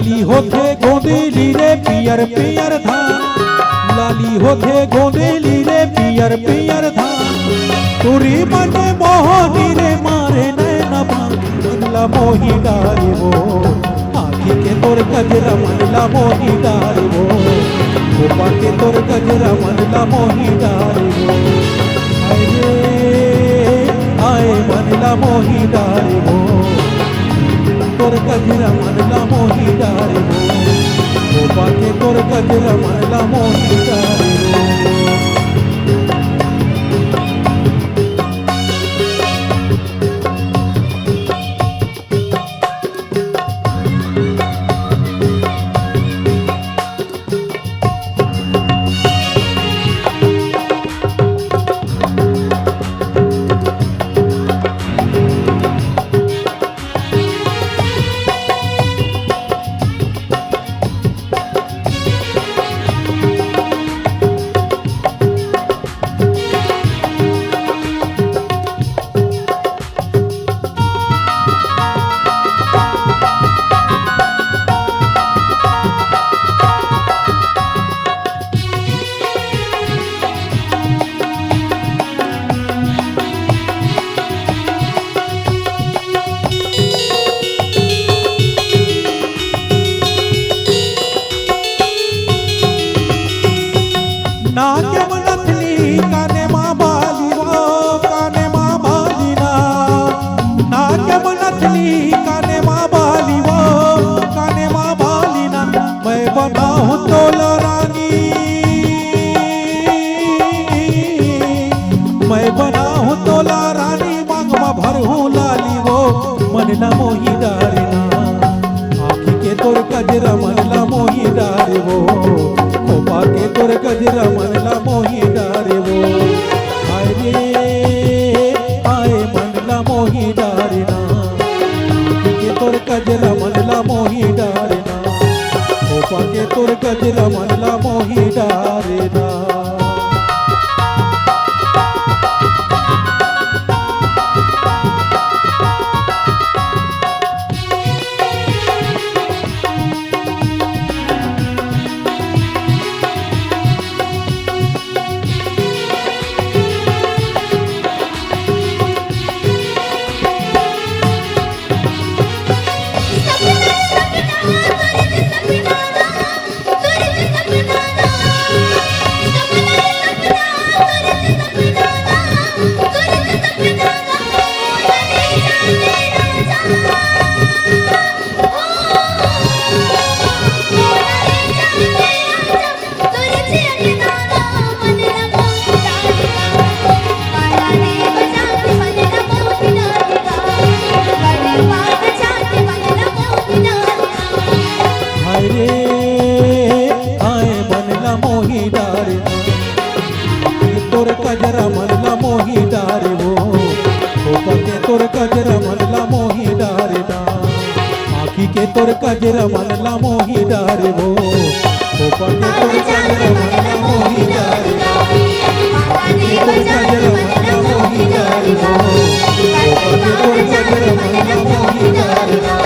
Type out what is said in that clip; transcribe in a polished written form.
लाली होथे गोंदेली रे पियर पियर धान, लाली होथे गोंदेली रे पियर पियर धान। तुरी मन मोहनी रे मारे नैना बान, मनला मोही डारी वो आँखी के तोर गजरा मनला मोही डारी वो, गोपा के तोर गजरा मनला मोही डारी वो। आए मनला मोही डारी वो, तोर गजरा मनला मोही डारी वो, गोपा के तोर गजरा मनला मोही डारी वो। नाके मनथली काने माँ बाली वो, काने माँ बाली ना। नाके मनथली काने माँ बाली वो, काने माँ बाली ना। मैं बनाऊं तोला रानी, मैं बनाऊं तोला रानी, मांग में भरूं लाली वो, मनला मोही डारी ना। आँखी के तोर गजरा मनला मोही डारी वो, गोपा के तोर गजरा मनला मोही डारे वो। आए रे आए मनला मोही डारे ना, के तोर गजरा मनला मोही डारे ना, गोपा के तोर गजरा मनला मोही डारे ना। तोर गजरा मनला मोही डारे वो, गोपा के तोर गजरा मनला मोही डारे ना। आँखी के तोर गजरा मनला मोही डारे वो, गोपा के तोर गजरा मनला मोही डारे ना। आँखी के तोर गजरा मनला मोही डारे वो, गोपा के तोर गजरा मनला मोही डारे ना।